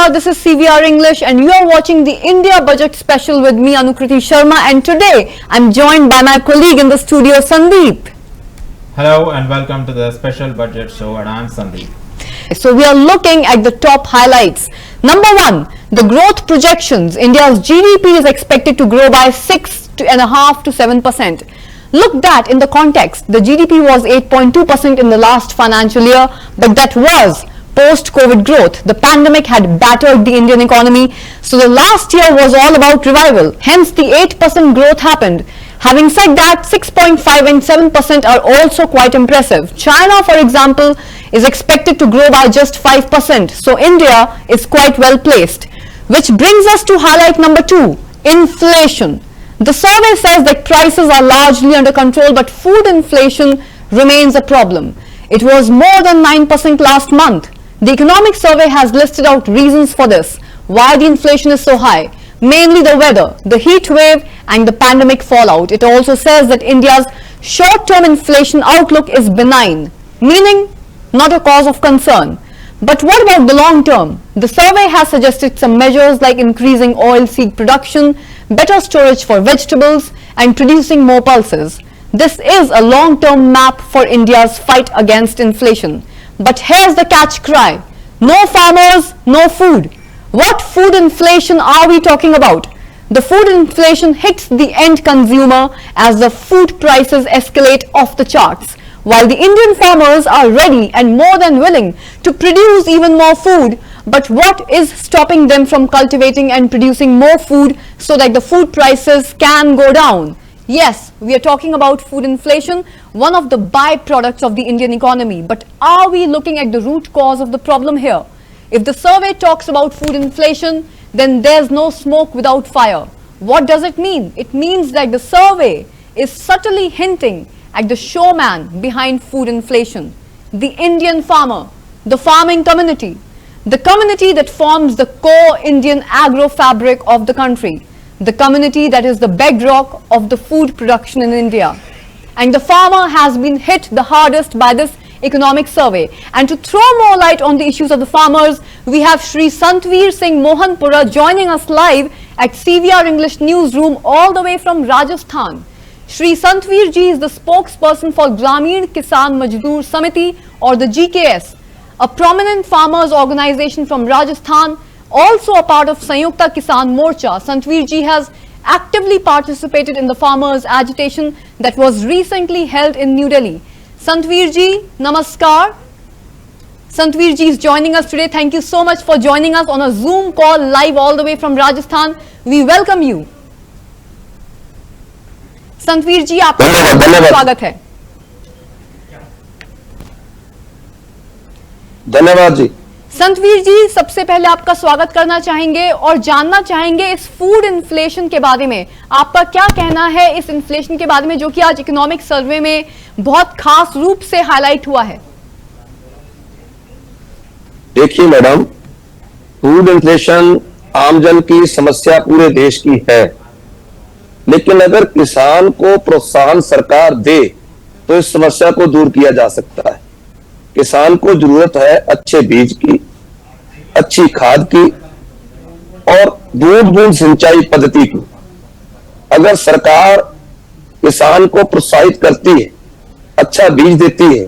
Namaskar, this is CVR English and you are watching the India Budget Special with me Anukriti Sharma, and today I'm joined by my colleague in the studio Sandeep. Hello and welcome to the special budget show, and I'm Sandeep. So we are looking at the top highlights. Number one, the growth projections. India's GDP is expected to grow by 6.5 to 7%. Look that in the context, the GDP was 8.2% in the last financial year, but that was post-COVID growth. The pandemic had battered the Indian economy, so the last year was all about revival. Hence, the 8% growth happened. Having said that, 6.5 and 7% are also quite impressive. China, for example, is expected to grow by just 5%, so India is quite well placed. Which brings us to highlight number two, inflation. The survey says that prices are largely under control, but food inflation remains a problem. It was more than 9% last month. The economic survey has listed out reasons for this, why the inflation is so high. Mainly the weather, the heat wave and the pandemic fallout. It also says that India's short-term inflation outlook is benign, meaning not a cause of concern. But what about the long term? The survey has suggested some measures like increasing oilseed production, better storage for vegetables and producing more pulses. This is a long-term map for India's fight against inflation. But here's the catch cry. No farmers, no food. What food inflation are we talking about? The food inflation hits the end consumer as the food prices escalate off the charts. While the Indian farmers are ready and more than willing to produce even more food, but what is stopping them from cultivating and producing more food so that the food prices can go down? Yes, we are talking about food inflation, one of the byproducts of the Indian economy. But are we looking at the root cause of the problem here? If the survey talks about food inflation, then there's no smoke without fire. What does it mean? It means that the survey is subtly hinting at the showman behind food inflation, the Indian farmer, the farming community, the community that forms the core Indian agro fabric of the country, the community that is the bedrock of the food production in India. And the farmer has been hit the hardest by this economic survey. And to throw more light on the issues of the farmers, we have Shri Santveer Singh Mohanpura joining us live at CVR English Newsroom all the way from Rajasthan. Shri Santveer ji is the spokesperson for Grameen Kisan Majdoor Samiti, or the GKS, a prominent farmers organization from Rajasthan, also a part of Sanyukta Kisan Morcha. Santveer ji has actively participated in the farmers' agitation that was recently held in New Delhi. Santveer ji, Namaskar. Santveer ji is joining us today. Thank you so much for joining us on a Zoom call live all the way from Rajasthan. We welcome you. Santveer ji, आपका स्वागत है. धन्यवाद जी. संतवीर जी, सबसे पहले आपका स्वागत करना चाहेंगे और जानना चाहेंगे इस फूड इन्फ्लेशन के बारे में. आपका क्या कहना है इस इन्फ्लेशन के बारे में, जो कि आज इकोनॉमिक सर्वे में बहुत खास रूप से हाईलाइट हुआ है? देखिए मैडम, फूड इन्फ्लेशन आमजन की समस्या पूरे देश की है, लेकिन अगर किसान को प्रोत्साहन सरकार दे तो इस समस्या को दूर किया जा सकता है. किसान को जरूरत है अच्छे बीज की, अच्छी खाद की और बूंद बूंद सिंचाई पद्धति की. अगर सरकार किसान को प्रोत्साहित करती है, अच्छा बीज देती है,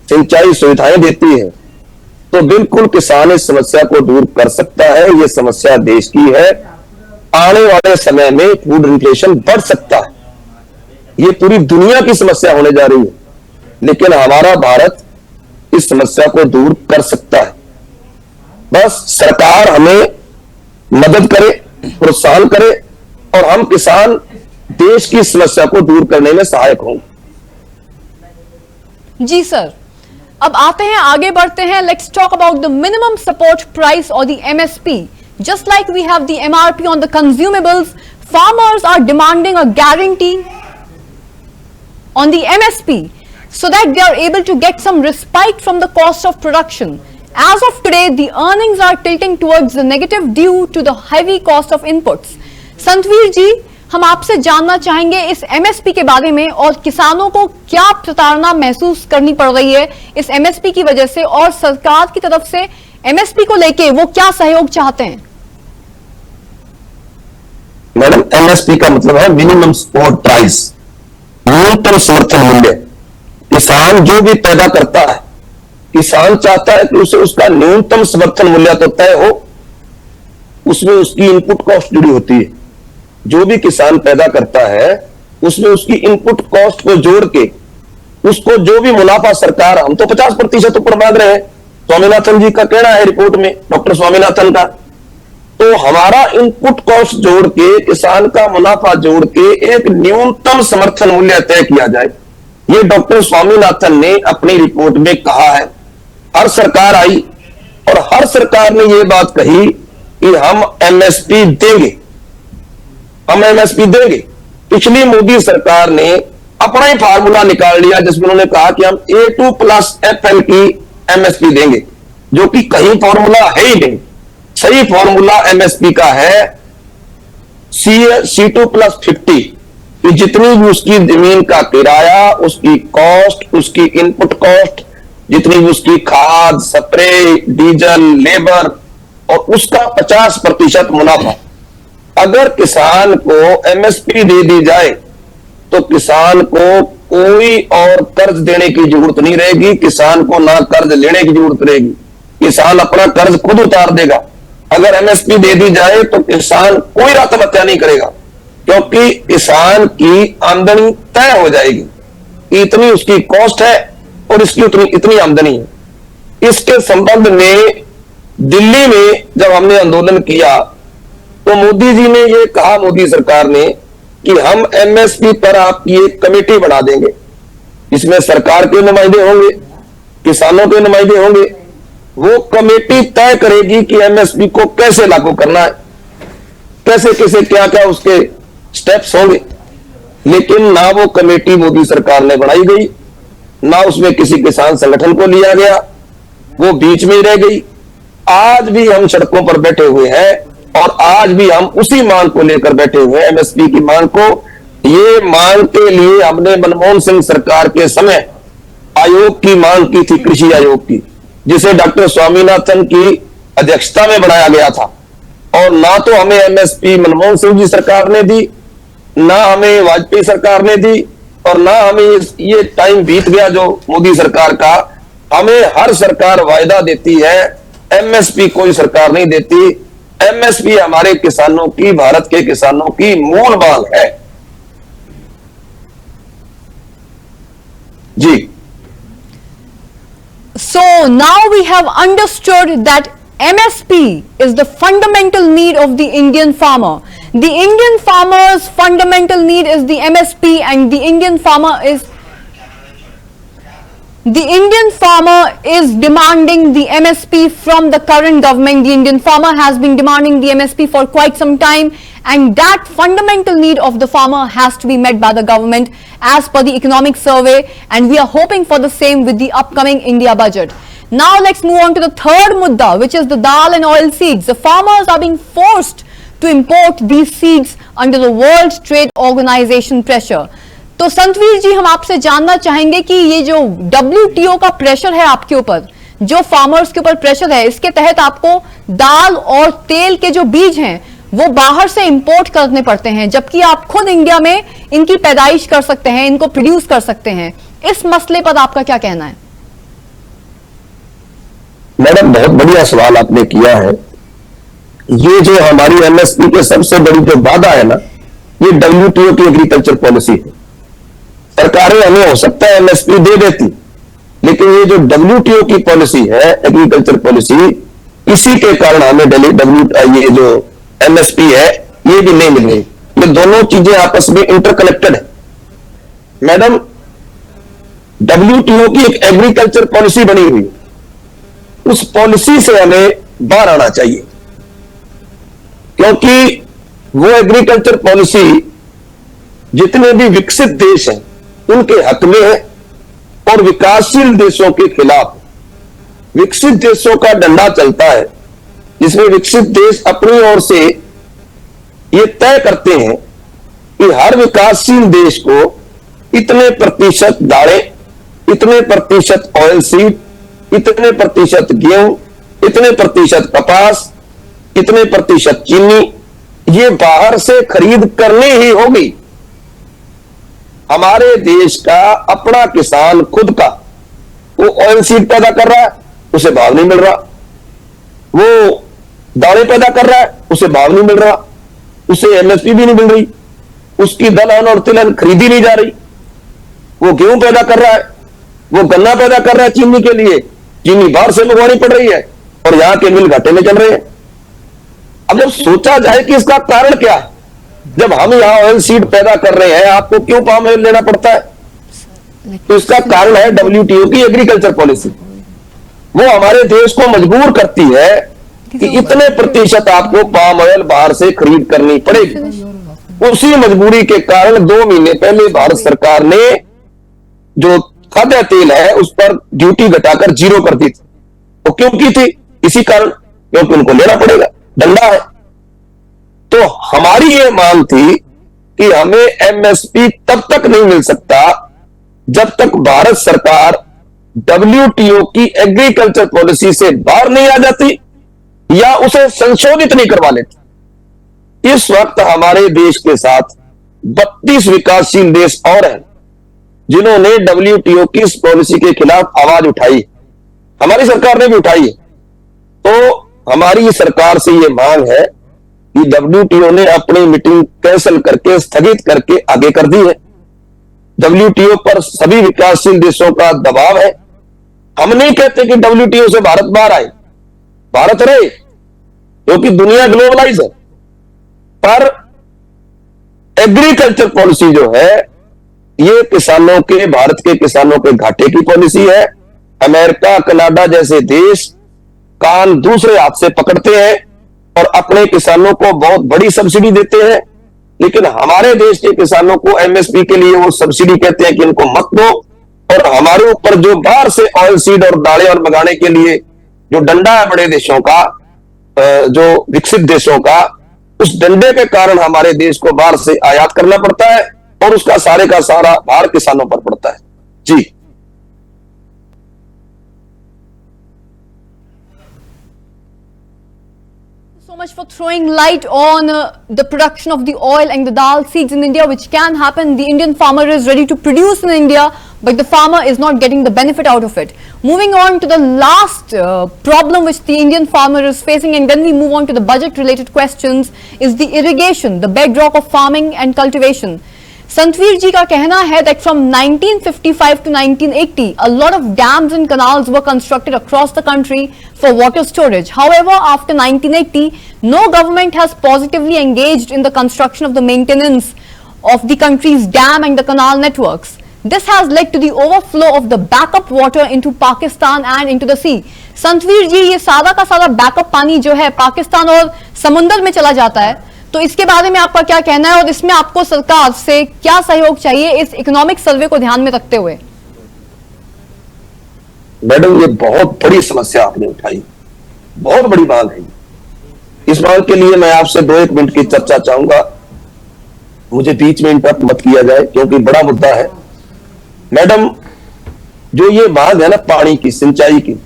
सिंचाई सुविधाएं देती है, तो बिल्कुल किसान इस समस्या को दूर कर सकता है. यह समस्या देश की है. आने वाले समय में फूड इन्फ्लेशन बढ़ सकता है. यह पूरी दुनिया की समस्या होने जा रही है, लेकिन हमारा भारत इस समस्या को दूर कर सकता है. बस सरकार हमें मदद करे, प्रोत्साहन करे और हम किसान देश की समस्या को दूर करने में सहायक होंगे. जी सर, अब आते हैं, आगे बढ़ते हैं. Let's talk about the minimum support price और the MSP. Just like we have the MRP on the consumables, farmers are demanding a guarantee on the MSP so that they are able to get some respite from the cost of production. As of today, the earnings are tilting towards the negative due to the heavy cost of inputs. संतवीर जी, हम आपसे जानना चाहेंगे इस MSP के बारे में और किसानों को क्या प्रताड़ना महसूस करनी पड़ रही है इस एमएसपी की वजह से, और सरकार की तरफ से एमएसपी को लेके वो क्या सहयोग चाहते हैं? मैडम, एमएसपी का मतलब है मिनिमम सपोर्ट प्राइस, न्यूनतम समर्थन मूल्य। किसान जो भी पैदा करता है, किसान चाहता है कि उसे उसका न्यूनतम समर्थन मूल्य तो तय हो, उसमें उसकी इनपुट कॉस्ट जुड़ी होती है। जो भी किसान पैदा करता है उसमें उसकी इनपुट कॉस्ट को जोड़ के उसको जो भी मुनाफा सरकार, हम तो 50% ऊपर मांग रहे हैं, स्वामीनाथन जी का कहना है रिपोर्ट में, डॉक्टर स्वामीनाथन का, तो हमारा इनपुट कॉस्ट जोड़ के, किसान का मुनाफा जोड़ के एक न्यूनतम समर्थन मूल्य तय किया जाए। ये डॉक्टर स्वामीनाथन ने अपनी रिपोर्ट में कहा है। हर सरकार आई और हर सरकार ने यह बात कही कि हम एमएसपी देंगे, हम एमएसपी देंगे। पिछली मोदी सरकार ने अपना ही फार्मूला निकाल लिया जिसमें उन्होंने कहा कि हम A2+FL की एमएसपी देंगे, जो कि कहीं फार्मूला है ही नहीं। सही फार्मूला एमएसपी का है C2+50, कि जितनी भी उसकी जमीन का किराया, उसकी कॉस्ट, उसकी इनपुट कॉस्ट, जितनी भी उसकी खाद, स्प्रे, डीजल, लेबर और उसका 50% मुनाफा, अगर किसान को एमएसपी दे दी जाए तो किसान को कोई और कर्ज देने की जरूरत नहीं रहेगी, किसान को ना कर्ज लेने की जरूरत रहेगी, किसान अपना कर्ज खुद उतार देगा। अगर एमएसपी दे दी जाए तो किसान कोई आत्महत्या नहीं करेगा, क्योंकि किसान की आमदनी तय हो जाएगी कि इतनी उसकी कॉस्ट है और इसकी इतनी आमदनी है। इसके संबंध में दिल्ली में जब हमने आंदोलन किया तो मोदी जी ने यह कहा, मोदी सरकार ने, कि हम एमएसपी पर आपकी एक कमेटी बना देंगे, इसमें सरकार के नुमाइंदे होंगे, किसानों के नुमाइंदे होंगे। वो कमेटी तय करेगी कि एमएसपी को कैसे लागू करना है, कैसे कैसे क्या क्या उसके स्टेप्स होंगे। लेकिन ना वो कमेटी मोदी सरकार ने बनाई गई, ना उसमें किसी किसान संगठन को लिया गया, वो बीच में ही रह गई। आज भी हम सड़कों पर बैठे हुए हैं और आज भी हम उसी मांग को लेकर बैठे हुए हैं, एमएसपी की मांग को। ये मांग के लिए हमने मनमोहन सिंह सरकार के समय आयोग की मांग की थी, कृषि आयोग की, जिसे डॉक्टर स्वामीनाथन की अध्यक्षता में बनाया गया था। और ना तो हमें एमएसपी मनमोहन सिंह जी सरकार ने दी, ना हमें वाजपेयी सरकार ने दी, और ना हमें ये टाइम बीत गया जो मोदी सरकार का। हमें हर सरकार वायदा देती है, एमएसपी कोई सरकार नहीं देती। एमएसपी हमारे किसानों की, भारत के किसानों की मूल मांग है। जी। So now we have understood that MSP is the fundamental need of the Indian farmer. The Indian farmer's fundamental need is the MSP, and the Indian farmer is demanding the MSP from the current government. The Indian farmer has been demanding the MSP for quite some time, and that fundamental need of the farmer has to be met by the government as per the economic survey, and we are hoping for the same with the upcoming India budget. Now let's move on to the third mudda, which is the dal and oil seeds. The farmers are being forced to import these seeds under the World Trade Organization pressure. तो संतवीर जी, हम आपसे जानना चाहेंगे कि ये जो WTO का pressure है आपके ऊपर, जो फार्मर्स के ऊपर प्रेशर है, इसके तहत आपको दाल और तेल के जो बीज हैं वो बाहर से इंपोर्ट करने पड़ते हैं, जबकि आप खुद इंडिया में इनकी पैदाइश कर सकते हैं, इनको प्रोड्यूस कर सकते हैं। इस मसले पर आपका क्या कहना है? मैडम, बहुत बढ़िया सवाल आपने किया है। ये जो हमारी एमएसपी के सबसे बड़ी जो वादा है ना, ये WTO की एग्रीकल्चर पॉलिसी है। सरकारें हमें हो सकता है एमएसपी दे देती, लेकिन ये जो WTO की पॉलिसी है, एग्रीकल्चर पॉलिसी, इसी के कारण हमें ये जो एमएसपी है ये भी नहीं मिल रही। ये दोनों चीजें आपस में इंटरकनेक्टेड है। मैडम, WTO की एक एग्रीकल्चर पॉलिसी बनी हुई, उस पॉलिसी से हमें बाहर आना चाहिए, क्योंकि वो एग्रीकल्चर पॉलिसी जितने भी विकसित देश हैं उनके हक में है और विकासशील देशों के खिलाफ। विकसित देशों का डंडा चलता है, जिसमें विकसित देश अपनी ओर से ये तय करते हैं कि हर विकासशील देश को इतने प्रतिशत दालें, इतने प्रतिशत ऑयल सीड, इतने प्रतिशत गेहूं, इतने प्रतिशत कपास, इतने प्रतिशत चीनी, ये बाहर से खरीद करनी ही होगी। हमारे देश का अपना किसान खुद का वो ऑयल सीड पैदा कर रहा है, उसे भाव नहीं मिल रहा। वो दालें पैदा कर रहा है, उसे भाव नहीं मिल रहा, उसे एमएसपी भी नहीं मिल रही, उसकी दलहन और तिलहन खरीदी नहीं जा रही। वो गेहूं पैदा कर रहा है, वो गन्ना पैदा कर रहा है चीनी के लिए, चीनी बाहर से मंगवानी पड़ रही है और यहां के मिल घाटे में चल रहे हैं। अब जब सोचा जाए कि इसका कारण क्या है, जब हम यहां ऑयल सीड पैदा कर रहे हैं, आपको क्यों पाम ऑयल लेना पड़ता है? तो इसका कारण है WTO की एग्रीकल्चर पॉलिसी। वो हमारे देश को मजबूर करती है कि इतने प्रतिशत आपको पाम ऑयल बाहर से खरीद करनी पड़ेगी। उसी मजबूरी के कारण 2 महीने पहले भारत सरकार ने जो खाद्य तेल है उस पर ड्यूटी घटाकर 0 कर दी थी। वो क्यों की थी? इसी कारण, क्योंकि उनको लेना पड़ेगा, डंडा है। तो हमारी ये मांग थी कि हमें एमएसपी तब तक नहीं मिल सकता जब तक भारत सरकार WTO की एग्रीकल्चर पॉलिसी से बाहर नहीं आ जाती या उसे संशोधित नहीं करवा लेती। इस वक्त हमारे देश के साथ 32 विकासशील देश और हैं जिन्होंने WTO की इस पॉलिसी के खिलाफ आवाज उठाई, हमारी सरकार ने भी उठाई है। तो हमारी सरकार से यह मांग है कि WTO ने अपनी मीटिंग कैंसिल करके, स्थगित करके आगे कर दी है। WTO पर सभी विकासशील देशों का दबाव है। हम नहीं कहते कि WTO से भारत बाहर आए, भारत रहे, क्योंकि दुनिया ग्लोबलाइज है। पर एग्रीकल्चर पॉलिसी जो है ये किसानों के, भारत के किसानों के घाटे की पॉलिसी है। अमेरिका, कनाडा जैसे देश कान दूसरे हाथ से पकड़ते हैं और अपने किसानों को बहुत बड़ी सब्सिडी देते हैं, लेकिन हमारे देश के किसानों को एमएसपी के लिए वो सब्सिडी कहते हैं कि इनको मत दो, और हमारे ऊपर जो बाहर से ऑयल सीड और दालें और मंगाने के लिए जो डंडा है बड़े देशों का, जो विकसित देशों का, उस डंडे के कारण हमारे देश को बाहर से आयात करना पड़ता है और उसका सारे का सारा भार किसानों पर पड़ता है। जी So much for throwing light on the production of the oil and the dal seeds in India, which can happen. The Indian farmer is ready to produce in India, but the farmer is not getting the benefit out of it. Moving on to the last problem which the Indian farmer is facing, and then we move on to the budget related questions, is the irrigation, the bedrock of farming and cultivation. Santveer ji ka कहना है that from 1955 to 1980, a lot of dams and canals were constructed across the country for water storage. However, after 1980, no government has positively engaged in the construction of the maintenance of the country's dam and the canal networks. This has led to the overflow of the backup water into Pakistan and into the sea. संतवीर जी, ये सारा का सारा backup पानी जो है पाकिस्तान और समुद्र में चला जाता है, तो इसके बारे में आपका क्या कहना है और इसमें आपको सरकार से क्या सहयोग चाहिए इस इकोनॉमिक सर्वे को ध्यान में रखते हुए? मैडम, ये बहुत बड़ी समस्या आपने उठाई, बहुत बड़ी मांग है। इस मांग के लिए मैं आपसे 2-1 मिनट की चर्चा चाहूंगा। मुझे बीच में इंटरप्ट मत किया जाए क्योंकि बड़ा मुद्दा है। मैडम, जो ये मांग है ना पानी की, सिंचाई की,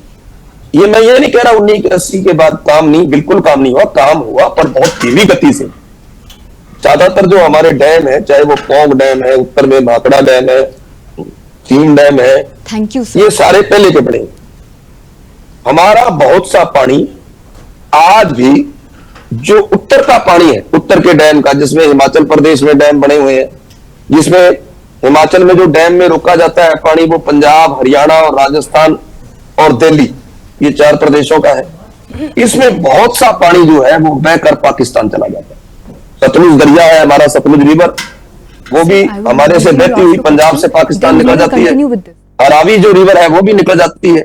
ये मैं ये नहीं कह रहा 1980 के बाद काम नहीं, बिल्कुल काम नहीं हुआ, काम हुआ पर बहुत धीमी गति से। ज्यादातर जो हमारे डैम है, चाहे वो पौंग डैम है, उत्तर में भाखड़ा डैम है, तीन डैम है, थैंक यू, ये सारे पहले के बने। हमारा बहुत सा पानी आज भी जो उत्तर का पानी है, उत्तर के डैम का, जिसमें हिमाचल प्रदेश में डैम बने हुए हैं, जिसमें हिमाचल में जो डैम में रोका जाता है पानी, वो पंजाब, हरियाणा और राजस्थान और दिल्ली, ये 4 प्रदेशों का है। इसमें बहुत सा पानी जो है वो बहकर पाकिस्तान चला जाता है। सतलुज दरिया है हमारा, सतलुज रिवर, वो भी हमारे से बहती हुई पंजाब से पाकिस्तान निकल जाती है। रावी जो रिवर है वो भी निकल जाती है।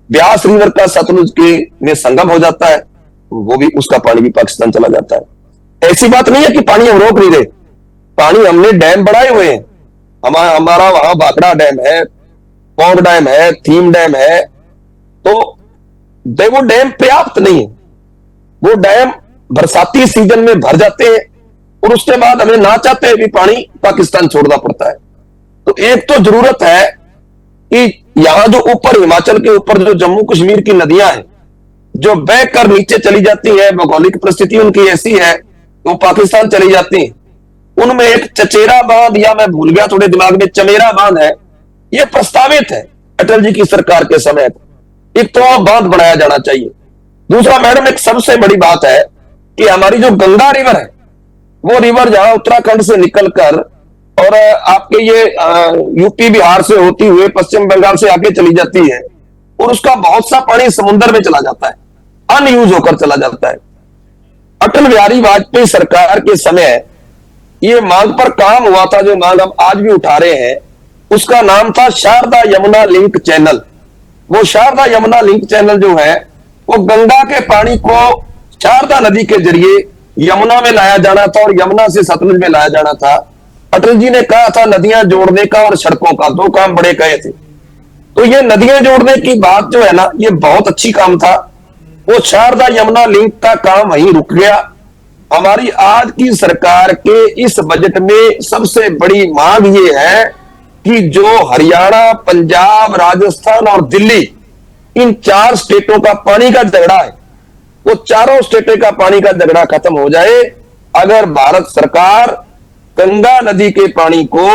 ब्यास रिवर का सतलुज के में संगम हो जाता है, वो भी, उसका पानी भी पाकिस्तान चला जाता है। ऐसी बात नहीं है कि पानी हम रोक नहीं रहे, पानी हमने डैम बढ़ाए हुए हैं। हमारा वहां भाखड़ा डैम है, पौंग डैम है, थीम डैम है, तो वो डैम पर्याप्त नहीं है। वो डैम बरसाती सीजन में भर जाते हैं और उसके बाद हमें ना चाहते भी पानी पाकिस्तान छोड़ना पड़ता है। तो एक तो जरूरत है कि यहां जो ऊपर हिमाचल के ऊपर जो जम्मू कश्मीर की नदियां हैं, जो बह कर नीचे चली जाती है, भौगोलिक परिस्थिति उनकी ऐसी है वो पाकिस्तान चली जाती है। उनमें एक चचेरा बांध, या मैं भूल गया थोड़े दिमाग में, चमेरा बांध है, ये प्रस्तावित है अटल जी की सरकार के समय। एक तो बांध बनाया जाना चाहिए। दूसरा मैडम, एक सबसे बड़ी बात है कि हमारी जो गंगा रिवर है, वो रिवर जहां उत्तराखंड से निकलकर और आपके ये यूपी बिहार से होती हुए पश्चिम बंगाल से आगे चली जाती है, और उसका बहुत सा पानी समुद्र में चला जाता है, अनयूज होकर चला जाता है। अटल बिहारी वाजपेयी सरकार के समय ये मांग पर काम हुआ था, जो मांग हम आज भी उठा रहे हैं, उसका नाम था शारदा यमुना लिंक चैनल। वो शारदा यमुना लिंक चैनल जो है, वो गंगा के पानी को शारदा नदी के जरिए यमुना में लाया जाना था और यमुना से सतलुज में लाया जाना था। अटल जी ने कहा था नदियां जोड़ने का और सड़कों का, दो काम बड़े कहे थे। तो ये नदियां जोड़ने की बात जो है ना, ये बहुत अच्छी काम था। वो शारदा यमुना लिंक का काम वहीं रुक गया। हमारी आज की सरकार के इस बजट में सबसे बड़ी मांग ये है कि जो हरियाणा, पंजाब, राजस्थान और दिल्ली, इन 4 स्टेटों का पानी का झगड़ा है, वो चारों स्टेटों का पानी का झगड़ा खत्म हो जाए। अगर भारत सरकार गंगा नदी के पानी को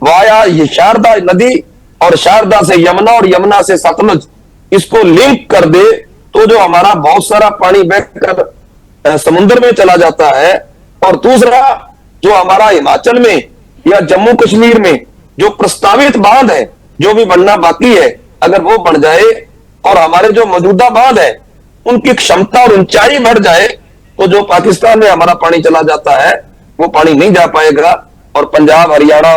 वाया ये शारदा नदी और शारदा से यमुना और यमुना से सतलुज इसको लिंक कर दे, तो जो हमारा बहुत सारा पानी बहकर समुद्र में चला जाता है, और दूसरा जो हमारा हिमाचल में या जम्मू कश्मीर में जो प्रस्तावित बांध है, जो भी बनना बाकी है, अगर वो बन जाए और हमारे जो मौजूदा बांध है उनकी क्षमता और ऊंचाई बढ़ जाए, तो जो पाकिस्तान में हमारा पानी चला जाता है वो पानी नहीं जा पाएगा। और पंजाब, हरियाणा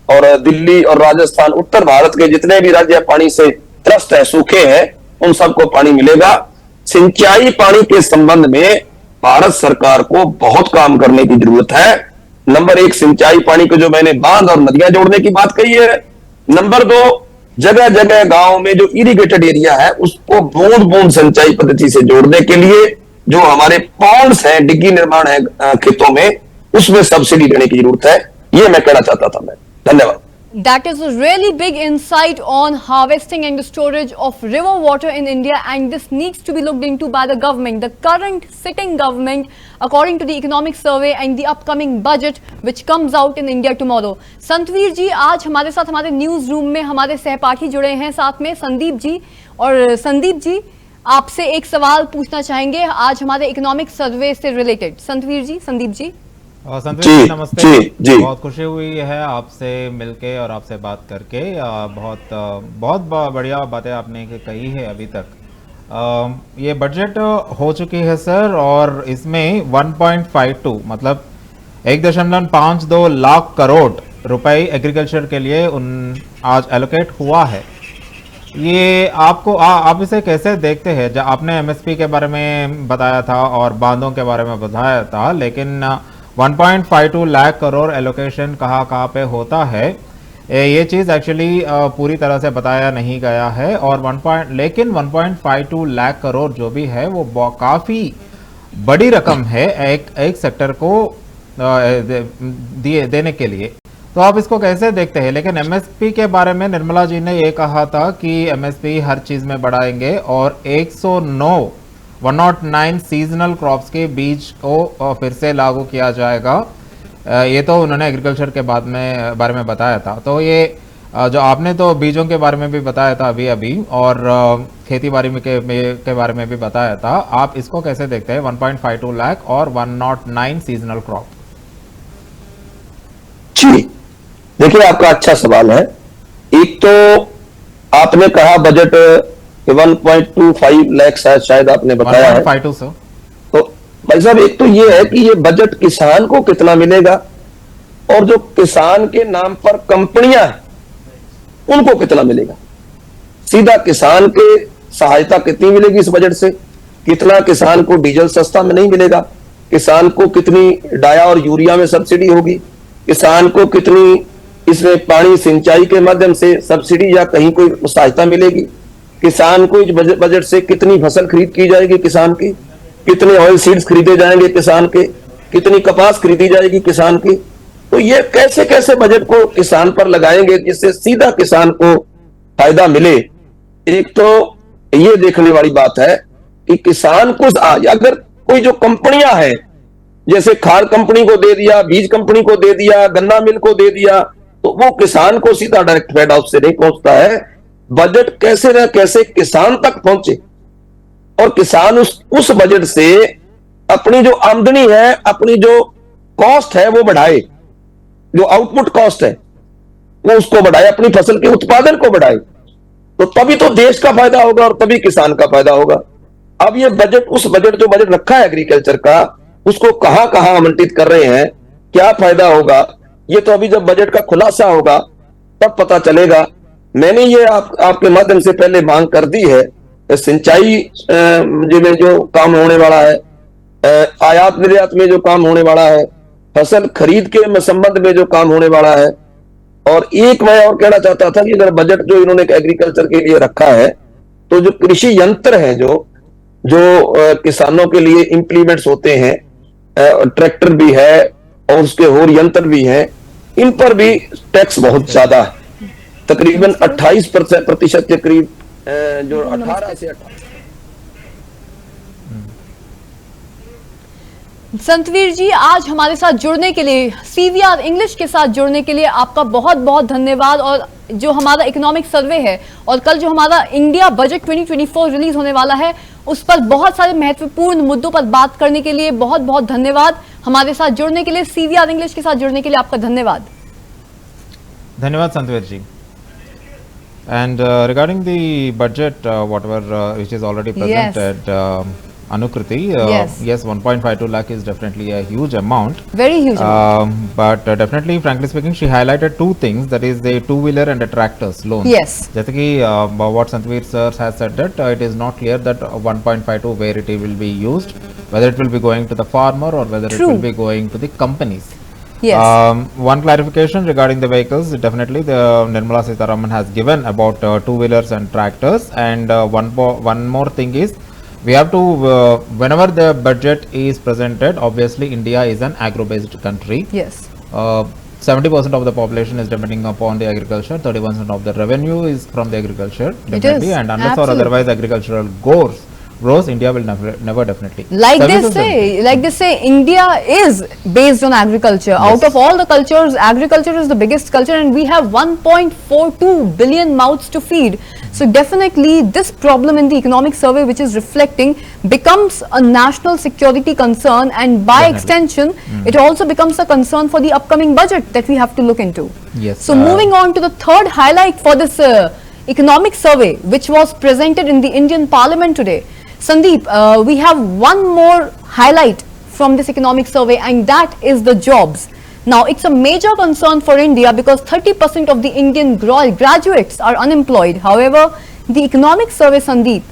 और दिल्ली और राजस्थान, उत्तर भारत के जितने भी राज्य पानी से त्रस्त है, सूखे हैं, उन सबको पानी मिलेगा। सिंचाई पानी के संबंध में भारत सरकार को बहुत काम करने की जरूरत है। नंबर 1, सिंचाई पानी को जो मैंने बांध और नदियां जोड़ने की बात कही है। नंबर 2, जगह जगह गांव में जो इरिगेटेड एरिया है उसको बूंद बूंद सिंचाई पद्धति से जोड़ने के लिए जो हमारे पॉन्ड्स हैं, डिग्गी निर्माण है खेतों में, उसमें सब्सिडी देने की जरूरत है। ये मैं कहना चाहता था। मैं धन्यवाद। That is a really big insight on harvesting and storage of river water in India, and this needs to be looked into by the government, the current sitting government, according to the economic survey and the upcoming budget which comes out in India tomorrow. संतवीर जी आज हमारे साथ हमारे news room में हमारे सहपाठी जुड़े हैं, साथ में संदीप जी। और संदीप जी, आपसे एक सवाल पूछना चाहेंगे आज हमारे इकोनॉमिक सर्वे से रिलेटेड। संतवीर जी, संदीप जी। संतवीर जी नमस्ते। जी। बहुत खुशी हुई है आपसे मिलके और आपसे बात करके। बहुत बढ़िया बातें आपने कही है अभी तक। ये बजट हो चुकी है सर, और इसमें 1.52 मतलब 1.52 लाख करोड़ रुपए एग्रीकल्चर के लिए आज एलोकेट हुआ है। ये आपको आप इसे कैसे देखते हैं? जब आपने एमएसपी के बारे में बताया था और बांधों के बारे में बताया था, लेकिन 1.52 लाख करोड़ एलोकेशन कहाँ पे होता है, ये चीज़ एक्चुअली पूरी तरह से बताया नहीं गया है। और 1.52 लाख करोड़ जो भी है वो काफ़ी बड़ी रकम है एक सेक्टर को देने के लिए। तो आप इसको कैसे देखते हैं? लेकिन एमएसपी के बारे में निर्मला जी ने ये कहा था कि एमएसपी हर चीज़ में बढ़ाएंगे और 109 सीजनल क्रॉप्स के बीज को फिर से लागू किया जाएगा। ये तो उन्होंने एग्रीकल्चर के बारे में बताया था। तो ये जो आपने तो बीजों के बारे में भी बताया था अभी और खेती बाड़ी के बारे में भी बताया था। आप इसको कैसे देखते हैं 1.52 लाख और 109 सीजनल क्रॉप? जी देखिए, आपका अच्छा सवाल है। एक तो आपने कहा बजट 1.25 लाख शायद आपने बताया है। 1.52 सर। तो भाई साहब, एक तो ये है कि ये बजट किसान को कितना मिलेगा और जो किसान के नाम पर कंपनियां हैं उनको कितना मिलेगा। सीधा किसान के सहायता कितनी मिलेगी इस बजट से, कितना किसान को डीजल सस्ता में नहीं मिलेगा, किसान को कितनी डाया और यूरिया में सब्सिडी होगी, किसान को कितनी इसमें पानी सिंचाई के माध्यम से सब्सिडी या कहीं कोई सहायता मिलेगी, किसान को इस बजट से कितनी फसल खरीद की जाएगी, किसान की कितने ऑयल सीड्स खरीदे जाएंगे, किसान के कितनी कपास खरीदी जाएगी किसान की। तो ये कैसे कैसे बजट को किसान पर लगाएंगे जिससे सीधा किसान को फायदा मिले। एक तो ये देखने वाली बात है। कि किसान को अगर कोई जो कंपनियां हैं, जैसे खाद कंपनी को दे दिया, बीज कंपनी को दे दिया, गन्ना मिल को दे दिया, तो वो किसान को सीधा डायरेक्ट फेड हाउस से नहीं पहुंचता है। बजट कैसे न कैसे किसान तक पहुंचे और किसान उस बजट से अपनी जो आमदनी है, अपनी जो कॉस्ट है वो बढ़ाए, जो आउटपुट कॉस्ट है वो उसको बढ़ाए, अपनी फसल के उत्पादन को बढ़ाए, तो तभी तो देश का फायदा होगा और तभी किसान का फायदा होगा। अब ये बजट, उस बजट जो बजट रखा है एग्रीकल्चर का, उसको कहां कहां आवंटित कर रहे हैं, क्या फायदा होगा, ये तो अभी जब बजट का खुलासा होगा तब पता चलेगा। मैंने ये आपके माध्यम से पहले मांग कर दी है, सिंचाई में जो काम होने वाला है, आयात निर्यात में जो काम होने वाला है, फसल खरीद के संबंध में जो काम होने वाला है, और एक मैं और कहना चाहता था कि अगर बजट जो इन्होंने एग्रीकल्चर के लिए रखा है, तो जो कृषि यंत्र है, जो किसानों के लिए इंप्लीमेंट्स होते हैं, ट्रैक्टर भी है और उसके और यंत्र भी हैं, इन पर भी टैक्स बहुत ज्यादा है, तकरीबन 28% के करीब, जो 18 से 18। संतवीर जी, आज हमारे साथ जुड़ने के लिए, सीवीआर इंग्लिश के साथ जुड़ने के लिए आपका बहुत बहुत धन्यवाद। और जो हमारा इकोनॉमिक सर्वे है और कल जो हमारा इंडिया बजट 2024 रिलीज होने वाला है, उस पर बहुत सारे महत्वपूर्ण मुद्दों पर बात करने के लिए बहुत बहुत धन्यवाद। हमारे साथ जुड़ने के लिए, सीवीआर इंग्लिश के साथ जुड़ने के लिए आपका धन्यवाद। धन्यवाद संतवीर जी। And regarding the budget, whatever which is already presented, Anukriti, yes, 1.52 lakh is definitely a huge amount. Very huge amount. But definitely, frankly speaking, she highlighted two things, that is the two-wheeler and the tractors loan. Yes. जैसे कि what Santvir sir has said that it is not clear that 1.52 where it will be used, whether it will be going to the farmer or whether it will be going to the companies. Yes. One clarification regarding the vehicles, definitely the Nirmala Sitharaman has given about two-wheelers and tractors, and one more thing is, we have to, whenever the budget is presented, obviously India is an agro-based country. Yes. 70% of the population is depending upon the agriculture, 30% of the revenue is from the agriculture, definitely, and unless or otherwise agricultural grows, India will never definitely. Like they say, India is based on agriculture. Yes. Out of all the cultures, agriculture is the biggest culture, and we have 1.42 billion mouths to feed. So definitely this problem in the economic survey, which is reflecting, becomes a national security concern, and by extension, it also becomes a concern for the upcoming budget that we have to look into. Yes. So moving on to the third highlight for this economic survey, which was presented in the Indian Parliament today. Sandeep, we have one more highlight from this economic survey, and that is the jobs. Now, it's a major concern for India because 30% of the Indian graduates are unemployed. However, the economic survey, Sandeep,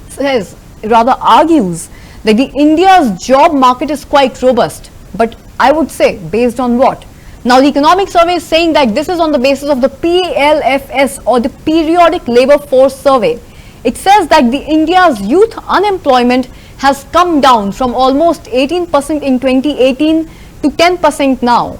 argues that India's job market is quite robust. But I would say, based on what? Now, the economic survey is saying that this is on the basis of the PLFS, or the Periodic Labour Force Survey. It says that India's youth unemployment has come down from almost 18% in 2018 to 10% now.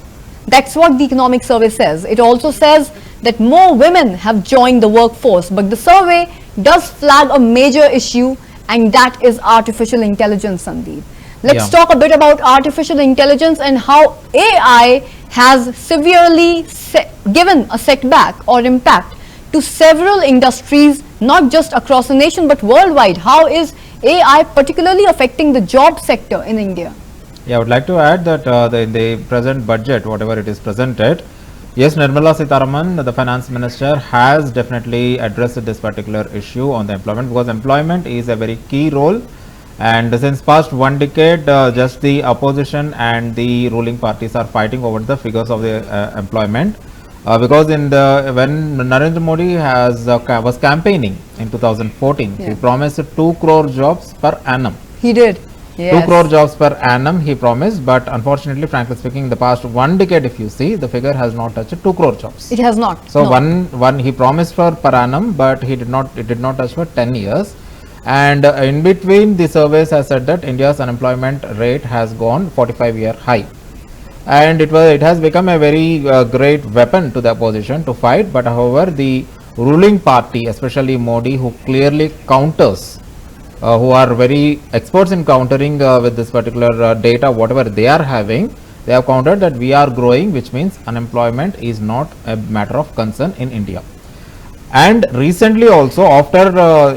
That's what the economic survey says. It also says that more women have joined the workforce, but the survey does flag a major issue, and that is artificial intelligence, Sandeep. Let's talk a bit about artificial intelligence and how AI has severely given a setback or impact to several industries, not just across the nation but worldwide. How is AI particularly affecting the job sector in India? Yeah, I would like to add that in the present budget, whatever it is presented, yes, Nirmala Sitharaman, the finance minister, has definitely addressed this particular issue on the employment, because employment is a very key role. And since past one decade, just the opposition and the ruling parties are fighting over the figures of the employment. Because when Narendra Modi was campaigning in 2014, he promised 2 crore jobs per annum. He did. Yes. 2 crore jobs per annum he promised, but unfortunately, frankly speaking, the past one decade, if you see, the figure has not touched 2 crore jobs. It has not. So one he promised for per annum, but it did not touch for 10 years. And in between, the surveys has said that India's unemployment rate has gone 45-year high, and it has become a very great weapon to the opposition to fight. But however, the ruling party, especially Modi, who clearly counters who are very experts in countering with this particular data, whatever they are having, they have countered that we are growing, which means unemployment is not a matter of concern in India. And recently also, after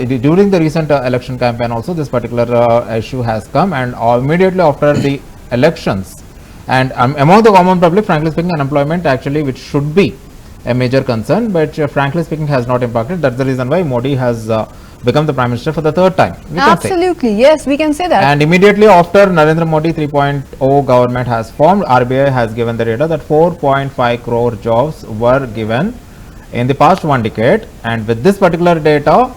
during the recent election campaign also, this particular issue has come, and immediately after the elections, and among the common public, frankly speaking, unemployment actually, which should be a major concern, but frankly speaking has not impacted. That's the reason why Modi has become the Prime Minister for the third time. Absolutely, yes, we can say that. And immediately after Narendra Modi 3.0 government has formed, RBI has given the data that 4.5 crore jobs were given in the past 1 decade, and with this particular data,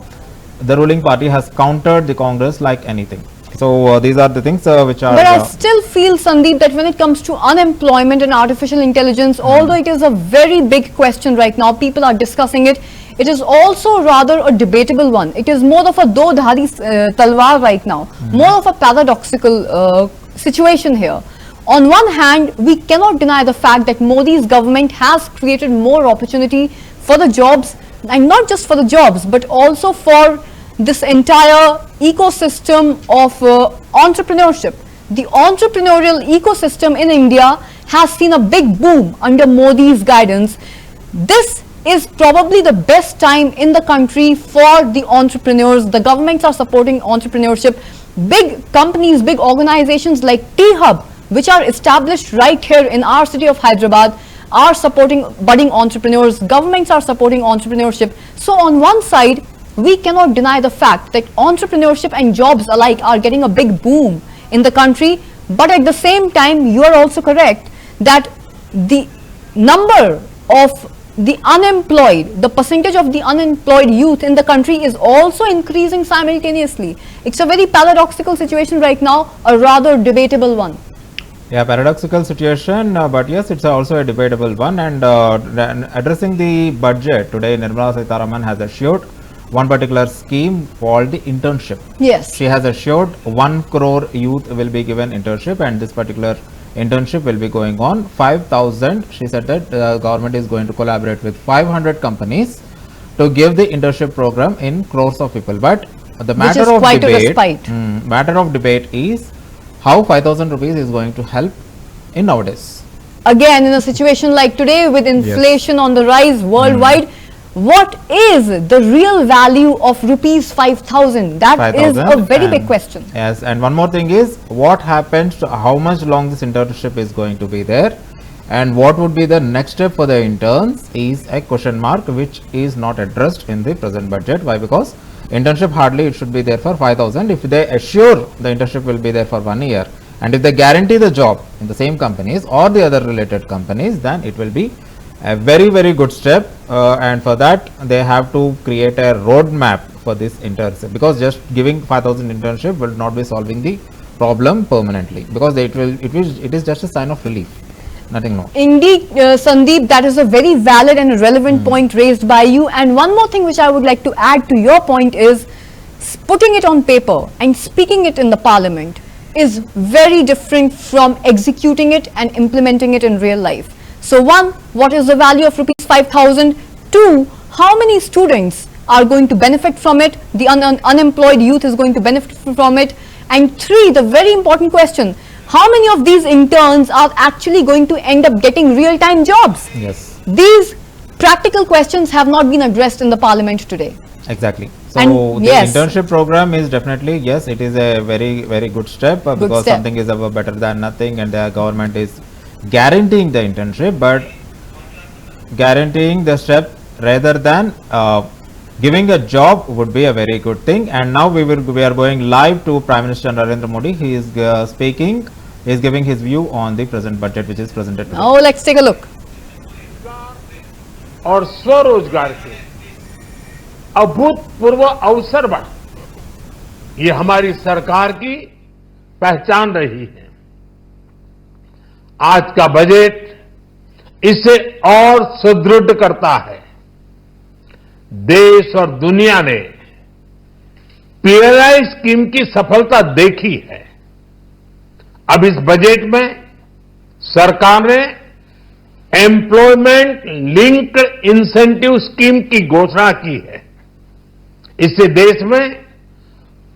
the ruling party has countered the Congress like anything. So these are the things which are. But I still feel, Sandeep, that when it comes to unemployment and artificial intelligence, although it is a very big question right now, people are discussing it. It is also rather a debatable one. It is more of a do dhari talwar right now, more of a paradoxical situation here. On one hand, we cannot deny the fact that Modi's government has created more opportunity for the jobs, and not just for the jobs, but also for this entire ecosystem of entrepreneurship. The entrepreneurial ecosystem in India has seen a big boom under Modi's guidance. This is probably the best time in the country for the entrepreneurs. The governments are supporting entrepreneurship. Big companies, big organizations like T-Hub, which are established right here in our city of Hyderabad, are supporting budding entrepreneurs. Governments are supporting entrepreneurship. So on one side, we cannot deny the fact that entrepreneurship and jobs alike are getting a big boom in the country. But at the same time, you are also correct that the number of the unemployed, the percentage of the unemployed youth in the country is also increasing simultaneously. It's a very paradoxical situation right now, a rather debatable one. Yeah, paradoxical situation, but yes, it's also a debatable one. And addressing the budget today, Nirmala Sitharaman has assured one particular scheme called the internship. Yes. She has assured 1 crore youth will be given internship, and this particular internship will be going on 5,000. She said that the government is going to collaborate with 500 companies to give the internship program in crores of people. But the matter of debate is how 5,000 rupees is going to help in nowadays. Again, in a situation like today with inflation on the rise worldwide, what is the real value of rupees 5,000? That is a very big question. Yes, and one more thing is what happens to how much long this internship is going to be there, and what would be the next step for the interns is a question mark, which is not addressed in the present budget. Why? Because internship hardly it should be there for 5,000. If they assure the internship will be there for 1 year, and if they guarantee the job in the same companies or the other related companies, then it will be a very, very good step. And for that, they have to create a roadmap for this internship, because just giving 5,000 internship will not be solving the problem permanently, because it is just a sign of relief. Nothing more. Indeed, Sandeep, that is a very valid and relevant point raised by you. And one more thing which I would like to add to your point is putting it on paper and speaking it in the parliament is very different from executing it and implementing it in real life. So one, what is the value of rupees 5,000? Two, how many students are going to benefit from it? The unemployed youth is going to benefit from it. And three, the very important question, how many of these interns are actually going to end up getting real-time jobs? Yes. These practical questions have not been addressed in the parliament today. Exactly. So the internship program is definitely, yes, it is a very, very good step, because something is better than nothing, and the government is guaranteeing the internship, but guaranteeing the step rather than giving a job would be a very good thing. And now we are going live to Prime Minister Narendra Modi. He is speaking. He is giving his view on the present budget which is presented today. Oh, let's take a look. और स्वरोजगार के अभूतपूर्व अवसर बढ़, ये हमारी सरकार की पहचान रही है। आज का बजट इसे और सुदृढ़ करता है। देश और दुनिया ने पीएलआई स्कीम की सफलता देखी है। अब इस बजट में सरकार ने एम्प्लॉयमेंट लिंक्ड इंसेंटिव स्कीम की घोषणा की है। इससे देश में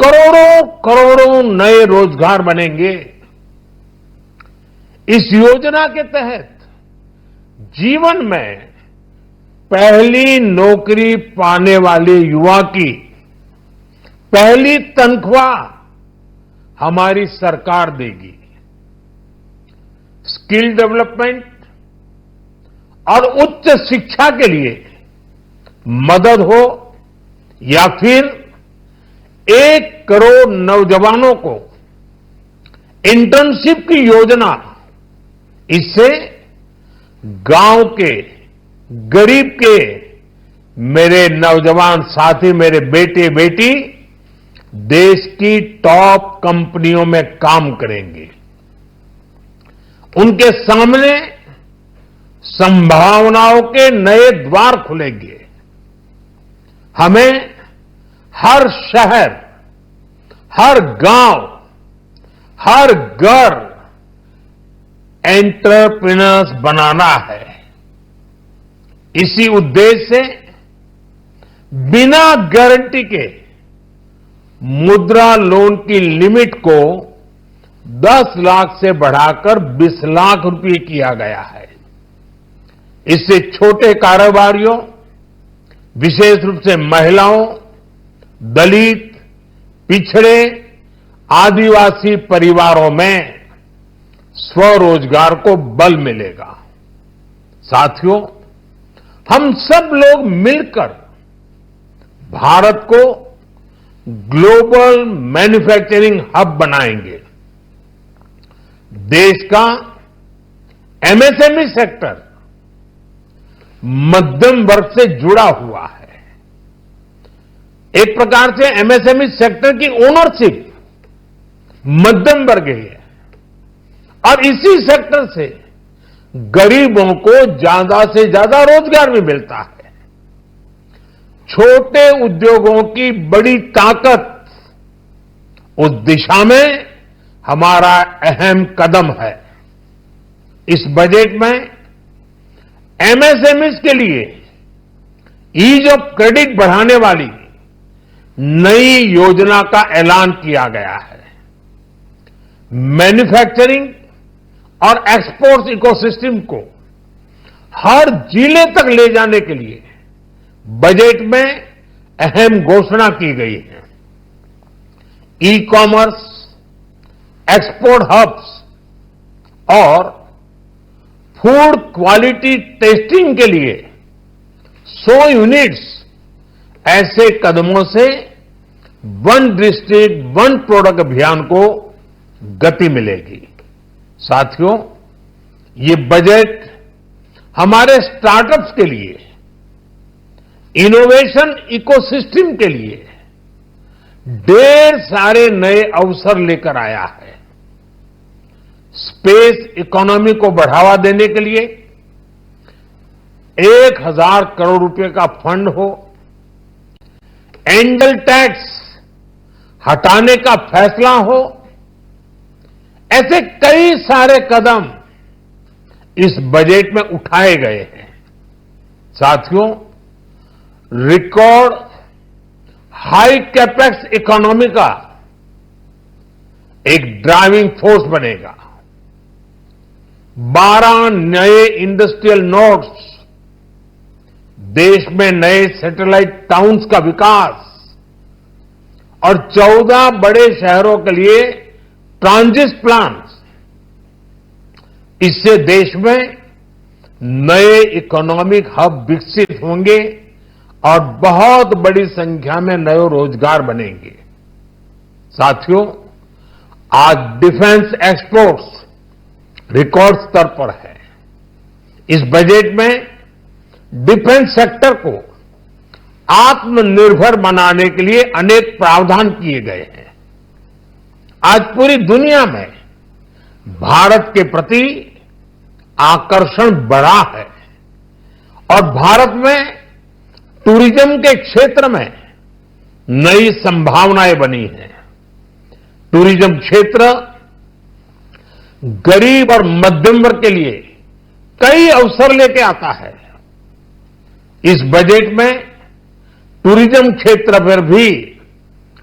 करोड़ों करोड़ों नए रोजगार बनेंगे। इस योजना के तहत जीवन में पहली नौकरी पाने वाले युवा की पहली तनख्वाह हमारी सरकार देगी। स्किल डेवलपमेंट और उच्च शिक्षा के लिए मदद हो या फिर 1 करोड़ नौजवानों को इंटर्नशिप की योजना, इससे गांव के गरीब के मेरे नौजवान साथी, मेरे बेटे बेटी देश की टॉप कंपनियों में काम करेंगे। उनके सामने संभावनाओं के नए द्वार खुलेंगे। हमें हर शहर, हर गांव, हर घर एंटरप्रेन्योर्स बनाना है। इसी उद्देश्य से बिना गारंटी के मुद्रा लोन की लिमिट को 10 लाख से बढ़ाकर 20 लाख रुपए किया गया है। इससे छोटे कारोबारियों, विशेष रूप से महिलाओं, दलित, पिछड़े, आदिवासी परिवारों में स्वरोजगार को बल मिलेगा। साथियों, हम सब लोग मिलकर भारत को ग्लोबल मैन्युफैक्चरिंग हब बनाएंगे। देश का एमएसएमई सेक्टर मध्यम वर्ग से जुड़ा हुआ है। एक प्रकार से एमएसएमई सेक्टर की ओनरशिप मध्यम वर्ग ही है और इसी सेक्टर से गरीबों को ज्यादा से ज्यादा रोजगार भी मिलता है। छोटे उद्योगों की बड़ी ताकत, उस दिशा में हमारा अहम कदम है। इस बजट में एमएसएमईज के लिए ईज ऑफ क्रेडिट बढ़ाने वाली नई योजना का ऐलान किया गया है। मैन्युफैक्चरिंग और एक्सपोर्ट इकोसिस्टम को हर जिले तक ले जाने के लिए बजट में अहम घोषणा की गई है। ई कॉमर्स, एक्सपोर्ट हब्स और फूड क्वालिटी टेस्टिंग के लिए 100 यूनिट्स, ऐसे कदमों से वन डिस्ट्रिक्ट वन प्रोडक्ट अभियान को गति मिलेगी। साथियों, ये बजट हमारे स्टार्टअप्स के लिए, इनोवेशन इकोसिस्टम के लिए ढेर सारे नए अवसर लेकर आया है। स्पेस इकोनॉमी को बढ़ावा देने के लिए 1000 करोड़ रुपए का फंड हो, एंजल टैक्स हटाने का फैसला हो, ऐसे कई सारे कदम इस बजट में उठाए गए हैं। साथियों, रिकॉर्ड हाई कैपेक्स इकोनॉमी का एक ड्राइविंग फोर्स बनेगा। 12 नए इंडस्ट्रियल नोड्स, देश में नए सैटेलाइट टाउन्स का विकास और 14 बड़े शहरों के लिए ट्रांजिट प्लान्स, इससे देश में नए इकोनॉमिक हब विकसित होंगे और बहुत बड़ी संख्या में नए रोजगार बनेंगे। साथियों, आज डिफेंस एक्सपोर्ट्स रिकॉर्ड स्तर पर है। इस बजट में डिफेंस सेक्टर को आत्मनिर्भर बनाने के लिए अनेक प्रावधान किए गए हैं। आज पूरी दुनिया में भारत के प्रति आकर्षण बढ़ा है और भारत में टूरिज्म के क्षेत्र में नई संभावनाएं बनी हैं। टूरिज्म क्षेत्र गरीब और मध्यम वर्ग के लिए कई अवसर लेके आता है। इस बजट में टूरिज्म क्षेत्र पर भी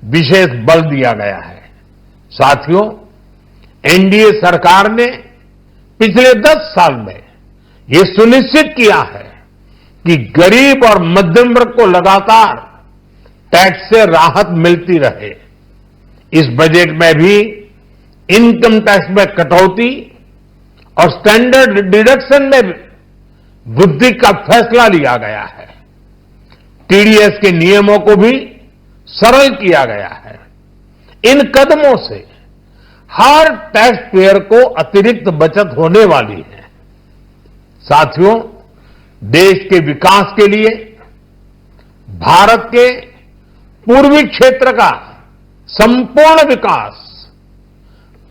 विशेष बल दिया गया है। साथियों, एनडीए सरकार ने पिछले 10 साल में ये सुनिश्चित किया है कि गरीब और मध्यम वर्ग को लगातार टैक्स से राहत मिलती रहे। इस बजट में भी इनकम टैक्स में कटौती और स्टैंडर्ड डिडक्शन में वृद्धि का फैसला लिया गया है। टीडीएस के नियमों को भी सरल किया गया है। इन कदमों से हर टैक्स पेयर को अतिरिक्त बचत होने वाली है। साथियों, देश के विकास के लिए भारत के पूर्वी क्षेत्र का संपूर्ण विकास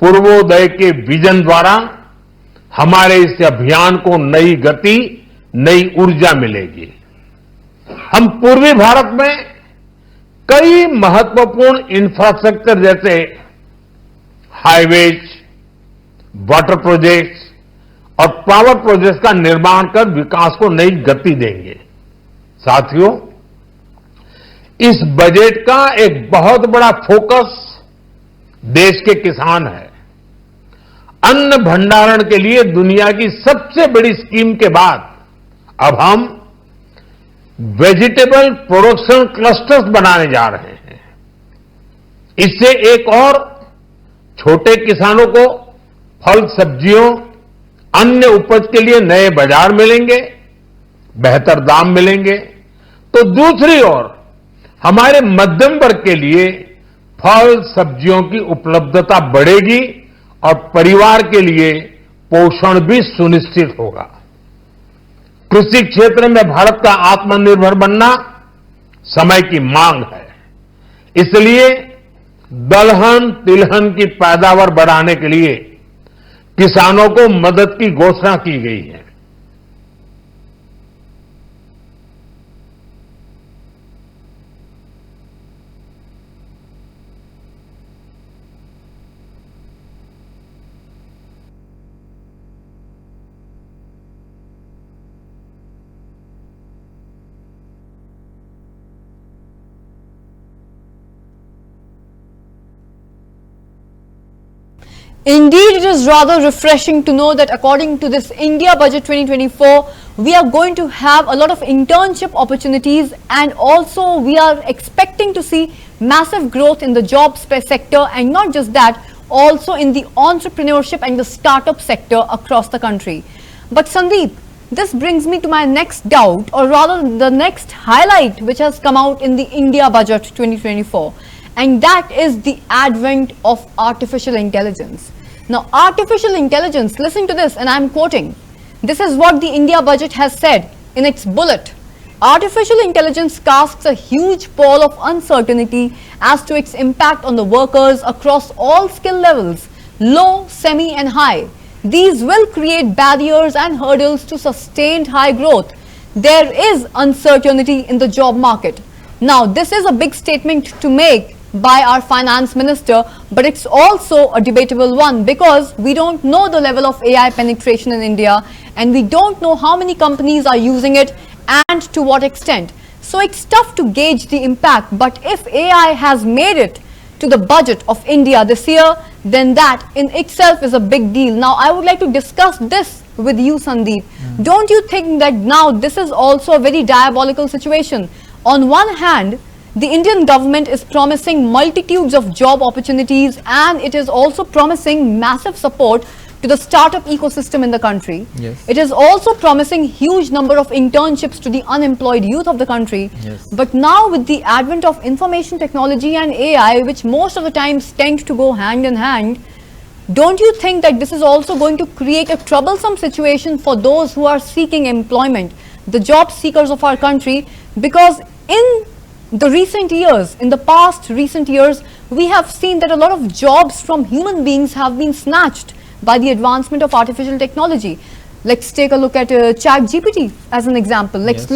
पूर्वोदय के विजन द्वारा हमारे इस अभियान को नई गति, नई ऊर्जा मिलेगी। हम पूर्वी भारत में कई महत्वपूर्ण इंफ्रास्ट्रक्चर जैसे हाईवेज, वाटर प्रोजेक्ट्स और पावर प्रोजेक्ट्स का निर्माण कर विकास को नई गति देंगे। साथियों, इस बजट का एक बहुत बड़ा फोकस देश के किसान है। अन्न भंडारण के लिए दुनिया की सबसे बड़ी स्कीम के बाद अब हम वेजिटेबल प्रोडक्शन क्लस्टर्स बनाने जा रहे हैं। इससे एक और छोटे किसानों को फल, सब्जियों, अन्य उपज के लिए नए बाजार मिलेंगे, बेहतर दाम मिलेंगे। तो दूसरी ओर हमारे मध्यम वर्ग के लिए फल, सब्जियों की उपलब्धता बढ़ेगी और परिवार के लिए पोषण भी सुनिश्चित होगा। कृषि क्षेत्र में भारत का आत्मनिर्भर बनना समय की मांग है। इसलिए दलहन, तिलहन की पैदावार बढ़ाने के लिए किसानों को मदद की घोषणा की गई है। Indeed, it is rather refreshing to know that according to this India Budget 2024, we are going to have a lot of internship opportunities, and also we are expecting to see massive growth in the job sector, and not just that, also in the entrepreneurship and the startup sector across the country. But Sandeep, this brings me to my next doubt, or rather the next highlight which has come out in the India Budget 2024. And that is the advent of artificial intelligence. Now, artificial intelligence, listen to this, and I'm quoting. This is what the India Budget has said in its bullet. Artificial intelligence casts a huge pall of uncertainty as to its impact on the workers across all skill levels, low, semi and high. These will create barriers and hurdles to sustained high growth. There is uncertainty in the job market. Now, this is a big statement to make by our finance minister, but it's also a debatable one because we don't know the level of AI penetration in India, and we don't know how many companies are using it and to what extent. So it's tough to gauge the impact, but if AI has made it to the budget of India this year, then that in itself is a big deal. Now, I would like to discuss this with you, Sandeep. Don't you think that now this is also a very diabolical situation? On one hand, the Indian government is promising multitudes of job opportunities, and it is also promising massive support to the startup ecosystem in the country. Yes. It is also promising huge number of internships to the unemployed youth of the country. Yes. But now with the advent of information technology and AI, which most of the times tend to go hand in hand, don't you think that this is also going to create a troublesome situation for those who are seeking employment, the job seekers of our country? Because in the recent years, in the past recent years, we have seen that a lot of jobs from human beings have been snatched by the advancement of artificial technology. Let's take a look at ChatGPT as an example. Let's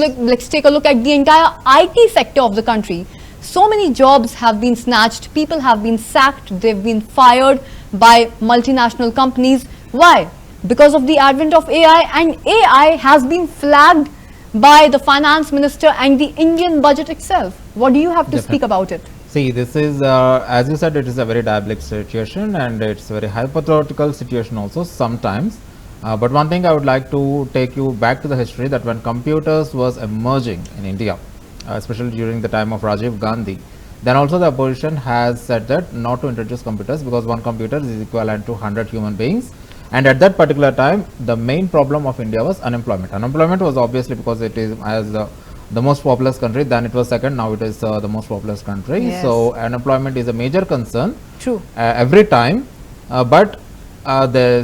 take a look at the entire IT sector of the country. So many jobs have been snatched, people have been sacked, they've been fired by multinational companies. Why? Because of the advent of AI, and AI has been flagged by the finance minister and the Indian budget itself. What do you have to speak about it? See, this is, as you said, it is a very diabolic situation and it's a very hypothetical situation also sometimes. But one thing I would like to take you back to the history, that when computers was emerging in India, especially during the time of Rajiv Gandhi, then also the opposition has said that not to introduce computers because one computer is equivalent to 100 human beings. And at that particular time, the main problem of India was unemployment. Unemployment was obviously because it is as the most populous country, then it was second, now it is the most populous country. Yes. So unemployment is a major concern True. every time. But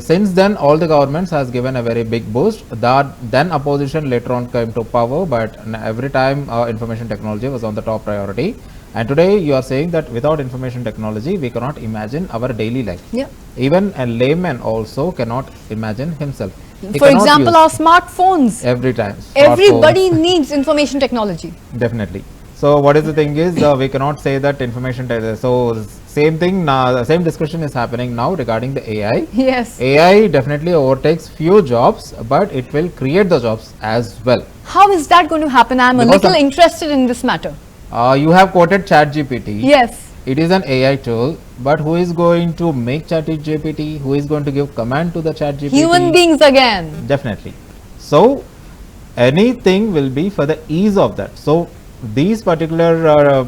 since then all the governments has given a very big boost. That then opposition later on came to power, but every time information technology was on the top priority. And today you are saying that without information technology we cannot imagine our daily life. Yeah. Even a layman also cannot imagine himself. He For cannot example, use our smartphones. every time. Everybody needs information technology. Definitely. So what is the thing is we cannot say that information so same thing now, same discussion is happening now regarding the AI. Yes. AI definitely overtakes few jobs, but it will create the jobs as well. How is that going to happen? I'm a Because little of- interested in this matter. You have quoted ChatGPT. Yes. It is an AI tool, but who is going to make ChatGPT? Who is going to give command to the ChatGPT? Human beings again. Definitely. So anything will be for the ease of that. So these particular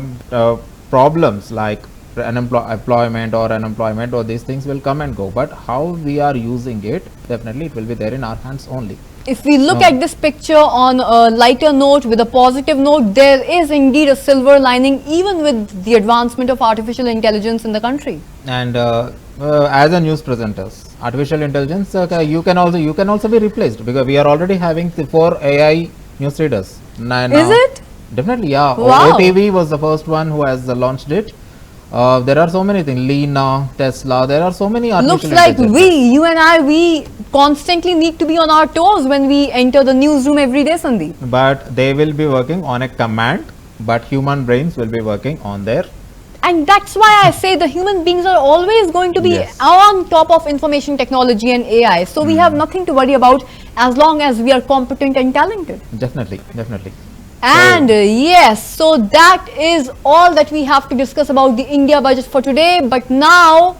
problems like employment or unemployment or these things will come and go, but how we are using it, definitely it will be there in our hands only. If we look No. at this picture on a lighter note, with a positive note, there is indeed a silver lining even with the advancement of artificial intelligence in the country. And as a news presenters, artificial intelligence, you can also be replaced because we are already having 4 AI news readers. Is it? Definitely, yeah. Wow. OTV was the first one who has launched it. There are so many things. Lena, Tesla. There are so many artificial Looks like intelligence. you and I, we constantly need to be on our toes when we enter the newsroom every day, Sandeep. But they will be working on a command, but human brains will be working on their. And that's why I say the human beings are always going to be Yes. on top of information technology and AI. So we have nothing to worry about as long as we are competent and talented. Definitely, definitely. And yes, so that is all that we have to discuss about the India budget for today. But now,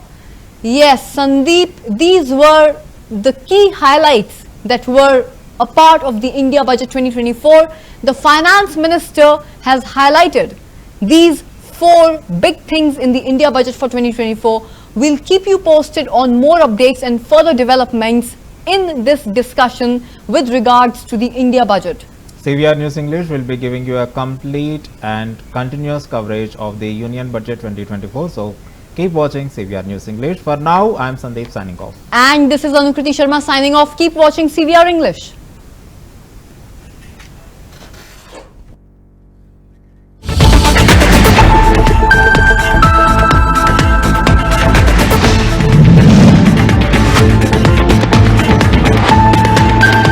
yes, Sandeep, these were the key highlights that were a part of the India budget 2024. The finance minister has highlighted these 4 big things in the India budget for 2024. We'll keep you posted on more updates and further developments in this discussion with regards to the India budget. CVR News English will be giving you a complete and continuous coverage of the Union Budget 2024. So keep watching CVR News English. For now, I am Sandeep signing off. And this is Anukriti Sharma signing off. Keep watching CVR English.